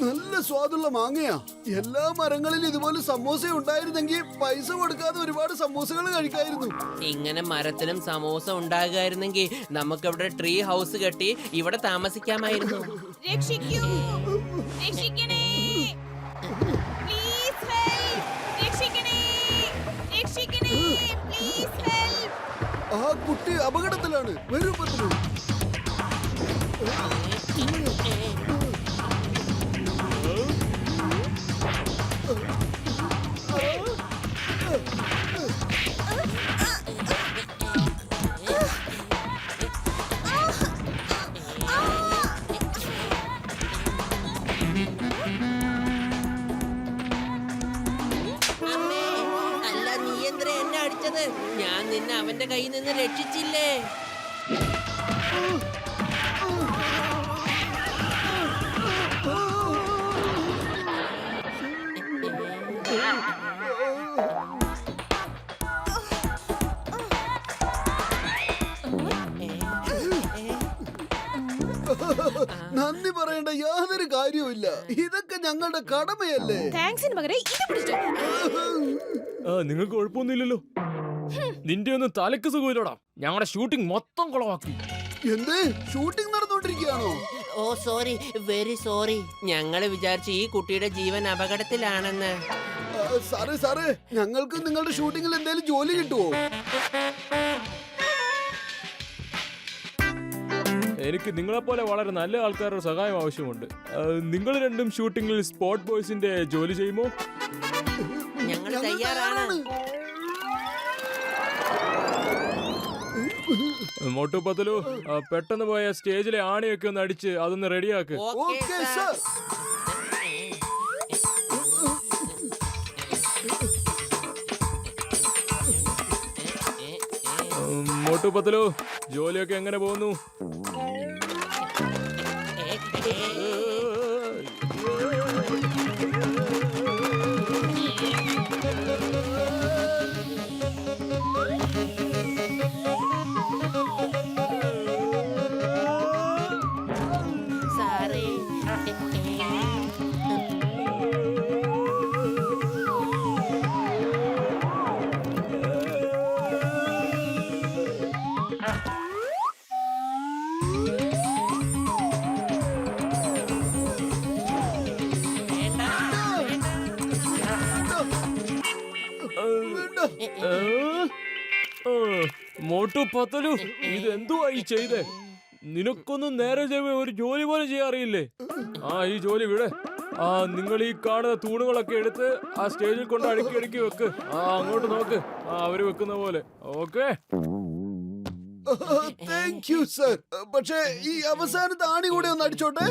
നല്ല സ്വാദുള്ള മാങ്ങയാ. എല്ലാ മരങ്ങളിലും ഇതുപോലെ സമോസ ഉണ്ടായിരുന്നെങ്കിൽ പൈസ കൊടുക്കാതെ ഒരുപാട് സമോസകൾ കഴിക്കായിരുന്നു. ഇങ്ങനെ മരത്തിലും സമോസ ഉണ്ടാകുമായിരുന്നെങ്കിൽ നമുക്കിവിടെ ട്രീ ഹൗസ് കെട്ടി ഇവിടെ താമസിക്കാമായിരുന്നു. രക്ഷിക്കൂ, രക്ഷിക്കണേ, പ്ലീസ് ഹെൽപ്പ്, രക്ഷിക്കണേ, രക്ഷിക്കണേ, പ്ലീസ് ഹെൽപ്പ്. ആ കുട്ടി അപകടത്തിലാണ്. വരൂ പത്തു. അല്ല, നീ എന്തിനാ എന്നെ അടിച്ചത്? ഞാൻ നിന്നെ അവന്റെ കയ്യിൽ നിന്ന് രക്ഷിച്ചില്ലേ? നന്ദി പറയേണ്ട യാതൊരു കാര്യവുമില്ല. ഇതൊക്കെ ഞങ്ങളുടെ കടമയല്ലേ. താങ്ക്സിന് പകരം ഇത് പിടിച്ചോ. നിങ്ങൾക്ക് കുഴപ്പമൊന്നുമില്ലല്ലോ. നിന്റെ ഒന്നും തലക്ക് സുഖമില്ലടാ. ഞങ്ങളുടെ ഷൂട്ടിംഗ് മൊത്തം കുളമാക്കി. എന്ത് ഷൂട്ടിംഗ് നടന്നുകൊണ്ടിരിക്കുകയാണോ? ഓ സോറി, വെരി സോറി. ഞങ്ങള് വിചാരിച്ചു ഈ കുട്ടിയുടെ ജീവൻ അപകടത്തിലാണെന്ന്. സാറേ സാറേ, ഞങ്ങൾക്ക് നിങ്ങളുടെ ഷൂട്ടിങ്ങിൽ എന്തെങ്കിലും ജോലി കിട്ടുമോ? എനിക്ക് നിങ്ങളെപ്പോലെ വളരെ നല്ല ആൾക്കാരുടെ സഹായം ആവശ്യമുണ്ട്. നിങ്ങൾ രണ്ടും ഷൂട്ടിങ്ങിൽ സ്പോട്ട് ബോയ്സിന്റെ ജോലി ചെയ്യുമോ? ഞങ്ങൾ തയ്യാറാണ്. മോട്ടു പത്തലു, പെട്ടെന്ന് പോയ സ്റ്റേജിലെ ആണിയൊക്കെ ഒന്ന് അടിച്ച് അതൊന്ന് റെഡിയാക്ക്. Okay sir. മോട്ടു പത്തലു, ജോലിയൊക്കെ എങ്ങനെ പോകുന്നു? സാറേ, മോട്ടു പത്തലു, ഇതെന്തുവായി ചെയ്തേ? നിനക്കൊന്നും നേരെ ചെയ്യുമ്പോ ഒരു ജോലി പോലും ചെയ്യാറിയില്ലേ? ഈ ജോലി വിടെ. നിങ്ങൾ ഈ കാണുന്ന തൂണുകളൊക്കെ എടുത്ത് ആ സ്റ്റേജിൽ കൊണ്ട് അടുക്കി അടുക്കി വെക്ക്. അങ്ങോട്ട് നോക്ക്, അവര് വെക്കുന്ന പോലെ. ഓക്കെ. Thank you sir. പക്ഷേ ഈ അവസാനത്തെ ആണി കൂടെ ഒന്ന് അടിച്ചോട്ടെ.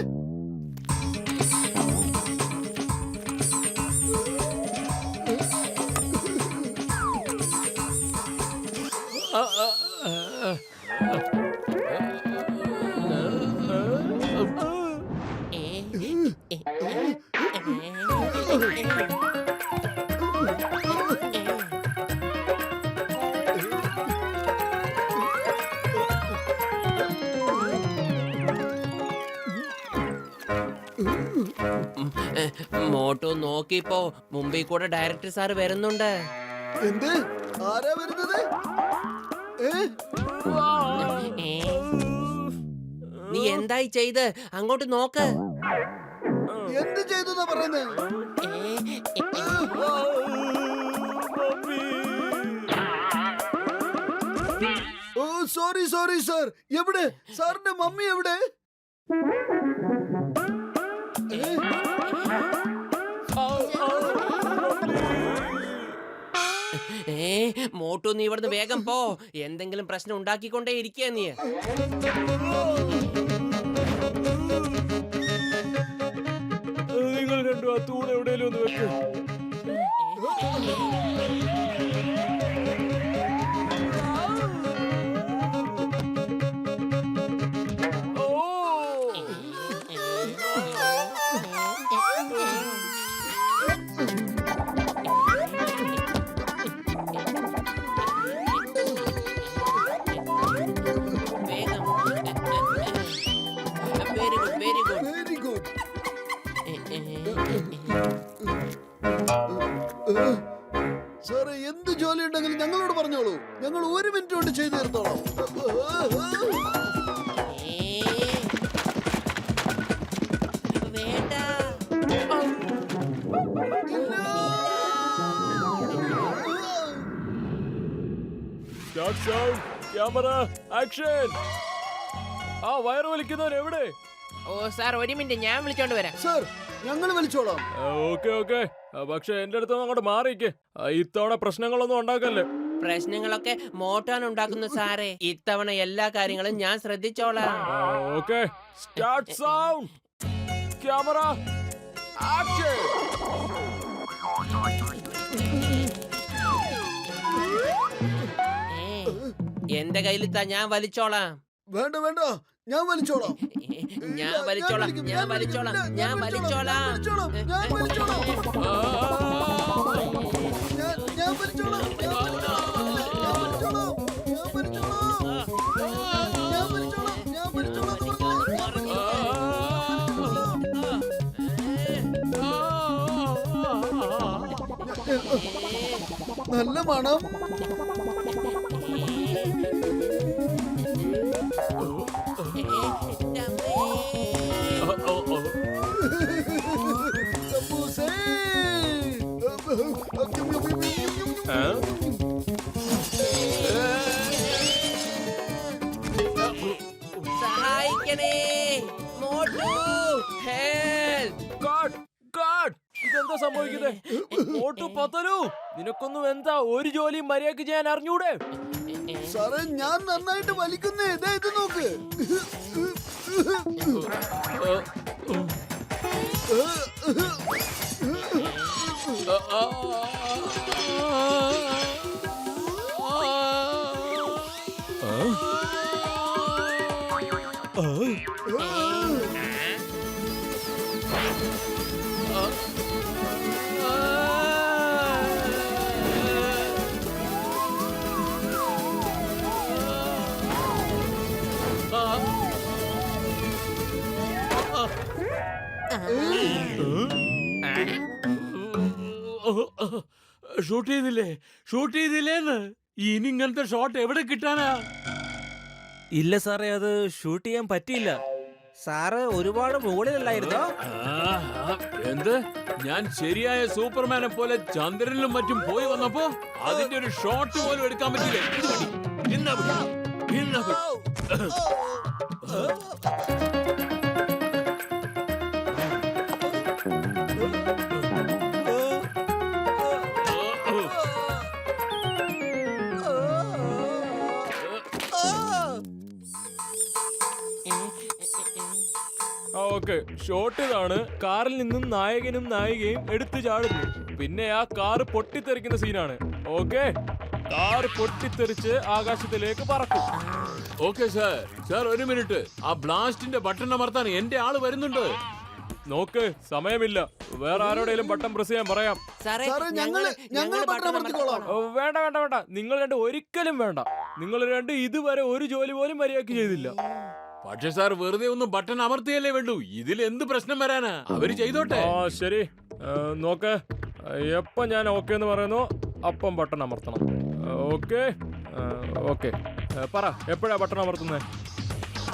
മോട്ടു നോക്കിപ്പോ മുംബൈ കൂടെ ഡയറക്ടർ സാറ് വരുന്നുണ്ട്. എന്ത്? ആരാ വരുന്നത്? നീ എന്തായി ചെയ്ത്? അങ്ങോട്ട് നോക്ക്. എന്ത് ചെയ്തു പറയുന്നത്? ഓ സോറി സോറി സർ. എവിടെ സാറിന്റെ മമ്മി? എവിടെ? മോട്ടു, നീ ഇവിടുന്ന് വേഗം പോ. എന്തെങ്കിലും പ്രശ്നം ഉണ്ടാക്കിക്കൊണ്ടേ ഇരിക്കുക നീ. നിങ്ങൾ രണ്ടും ആ തൂണ് എവിടെയെങ്കിലും ഒന്ന് വെക്ക്. Very good, very good. Very good. ഞങ്ങൾ 1 മിനിറ്റ് കൊണ്ട് ചെയ്തു തീർത്തോളാം. വേണ്ട. Start sound, camera, action. ആ വയറ് വലിക്കുന്നവൻ എവിടെ? ഓ സാർ, 1 മിനിറ്റ്, ഞാൻ വിളിച്ചോണ്ട് വരാം. സർ, ഞങ്ങൾ വലിച്ചോളാം. ഓക്കെ. പക്ഷെ എന്റെ അടുത്ത് അങ്ങോട്ട് മാറിയിക്ക്. ഇത്തവണ പ്രശ്നങ്ങളൊന്നും ഉണ്ടാക്കല്ലേ. പ്രശ്നങ്ങളൊക്കെ മോട്ടാൻ ഉണ്ടാക്കുന്നു സാറേ. ഇത്തവണ എല്ലാ കാര്യങ്ങളും ഞാൻ ശ്രദ്ധിച്ചോളാം. Okay. Start sound, camera, action. എന്റെ കയ്യിലിത്താ, ഞാൻ വലിച്ചോളാം. വേണ്ട വേണ്ട, ഞാൻ വലിച്ചോളാം. ഞാൻ വലിച്ചോളാം. ഞാൻ വലിച്ചോളാം. ഞാൻ വലിച്ചോളാം. ഞാൻ വലിച്ചോളാം. നല്ല മണം. സമൂസേ. സഹായിക്കണേ മോട്ടു, ഹെൽപ്പ്. ഗാഡ്, ഇതെന്താ സംഭവിക്കുന്നത്? മോട്ടു പതലു, നിനക്കൊന്നും എന്താ ഒരു ജോലിയും മര്യാദക്ക് ചെയ്യാൻ അറിഞ്ഞൂടെ? സാറേ, ഞാൻ നന്നായിട്ട് വലിക്കുന്നേ. ഇത് നോക്ക്. ഷൂട്ട് ചെയ്തില്ലേന്ന്? ഇനി ഇങ്ങനത്തെ ഷോട്ട് എവിടെ കിട്ടാനാ? ഇല്ല സാറേ, അത് ഷൂട്ട് ചെയ്യാൻ പറ്റിയില്ല. സാറ് ഒരുപാട് മുകളിലല്ലായിരുന്നോ? എന്ത്? ഞാൻ ശരിയായ സൂപ്പർമാനെ പോലെ ചന്ദ്രനിലും മറ്റും പോയി വന്നപ്പോ അതിന്റെ ഒരു ഷോട്ട് പോലും എടുക്കാൻ പറ്റില്ല. ഓക്കെ, ഷോട്ട് ഇതാണ്. കാറിൽ നിന്നും നായകനും നായികയും എടുത്തു ചാടുന്നു. പിന്നെ ആ കാറ് പൊട്ടിത്തെറിക്കുന്ന സീനാണ്. ഓക്കെ, കാർ പൊട്ടിത്തെറിച്ച് ആകാശത്തിലേക്ക് പറക്കും. Okay sir, 1 minute. ആ ബ്ലാസ്റ്റിന്റെ ബട്ടൺ അമർത്താൻ എന്റെ ആള് വരുന്നുണ്ട്. നോക്ക്, സമയമില്ല. വേറെ ആരോടെങ്കിലും ബട്ടൺ പ്രസ് ചെയ്യാൻ പറയാം. സാറേ, സാറേ, ഞങ്ങൾ ബട്ടൺ അമർത്തിക്കോളാം. വേണ്ട, നിങ്ങൾ രണ്ട് ഒരിക്കലും വേണ്ട. നിങ്ങൾ രണ്ട് ഇതുവരെ ഒരു ജോലി പോലും മര്യാദക്ക് ചെയ്തില്ല. പക്ഷെ സാർ, വെറുതെ ഒന്ന് ബട്ടൺ അമർത്തിയല്ലേ വേണ്ടു. ഇതിൽ എന്ത് പ്രശ്നം വരാനാ? അവര് ചെയ്തോട്ടെ. ശരി, നോക്ക്. എപ്പോ ഞാൻ ഓക്കെ എന്ന് പറയുന്നു അപ്പം ബട്ടൺ അമർത്തണം. ഓക്കെ, പറ, എപ്പോഴാ ബട്ടൺ അമർത്തുന്നത്?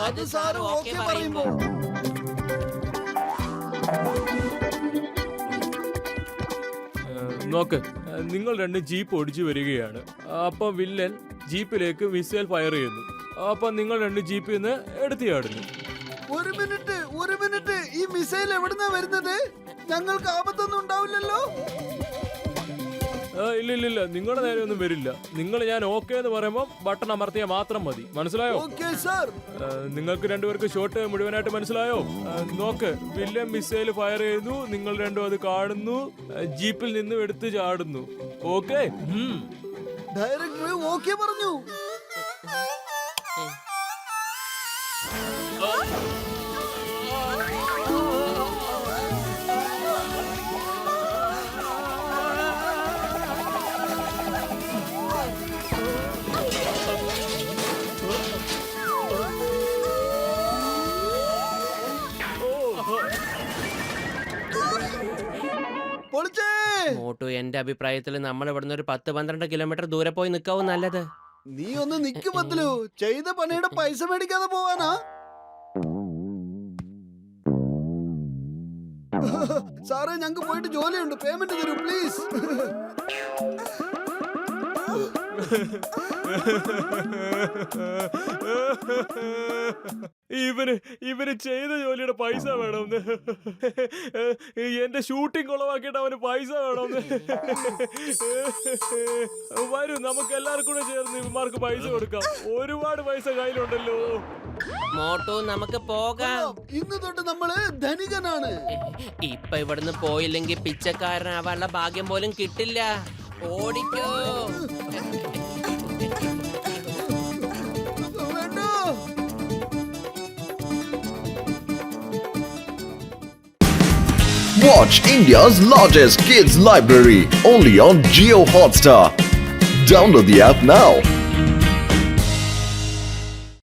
അത് സാറ് ഓക്കെ പറയുമ്പോ. നോക്ക്, നിങ്ങൾ രണ്ടും ജീപ്പ് ഓടിച്ചു വരികയാണ്. അപ്പൊ വില്ലൻ ജീപ്പിലേക്ക് മിസൈൽ ഫയർ ചെയ്യുന്നു. അപ്പൊ നിങ്ങൾ രണ്ട് ജീപ്പിൽ നിന്ന് എടുത്തു ചാടുന്നു. 1 മിനിറ്റ്, ഈ മിസൈൽ എവിടുന്നാ വരുന്നത്? ഞങ്ങൾക്ക് ആപത്തൊന്നും ഉണ്ടാവില്ലല്ലോ? ഇല്ല, നിങ്ങളുടെ നേരെ ഒന്നും വരില്ല. നിങ്ങൾ ഞാൻ ഓക്കെ എന്ന് പറയുമ്പോൾ ബട്ടൺ അമർത്തിയാൽ മാത്രം മതി. മനസ്സിലായോ? Okay sir. നിങ്ങൾക്ക് രണ്ടുപേർക്ക് ഷോട്ട് മുഴുവനായിട്ട് മനസ്സിലായോ? നോക്ക്, വില്ലൻ മിസൈൽ ഫയർ ചെയ്യുന്നു, നിങ്ങൾ രണ്ടും അത് കാണുന്നു, ജീപ്പിൽ നിന്നും എടുത്ത് ചാടുന്നു. ഓക്കെ, ഡയറക്ടർ ഓക്കെ പറഞ്ഞു. മോട്ടു, എന്റെ അഭിപ്രായത്തിൽ നമ്മൾ ഇവിടുന്ന് ഒരു 10-12 കിലോമീറ്റർ ദൂരെ പോയി നിൽക്കാവും നല്ലത്. നീ ഒന്ന് നിക്ക് പത്തലു. ചെയ്ത പണിയുടെ പൈസ മേടിക്കാതെ പോവാനാ? സാറേ ഞങ്ങക്ക് പോയിട്ട് ജോലിയുണ്ട്, പേയ്മെന്റ് തരൂ പ്ലീസ്. ഇവന് ചെയ്ത ജോലിയുടെ പൈസ വേണമെന്ന്. എന്റെ ഷൂട്ടിംഗ് കുളവാക്കിയിട്ട് അവന് പൈസ വേണമെന്ന്. വരൂ, നമുക്ക് എല്ലാവർക്കും കൂടെ ചേർന്ന് ഇവന്മാർക്ക് പൈസ കൊടുക്കാം. ഒരുപാട് പൈസ കയ്യിലുണ്ടല്ലോ. മോട്ടു, നമുക്ക് പോകാം. ഇന്ന് തൊട്ട് നമ്മള് ധനികനാണ്. ഇപ്പൊ ഇവിടുന്ന് പോയില്ലെങ്കിൽ പിച്ചക്കാരനാവാനുള്ള ഭാഗ്യം പോലും കിട്ടില്ല. ഓടിക്കോ. വേണ്ട. Watch India's largest kids library only on Jio Hotstar. Download the app now.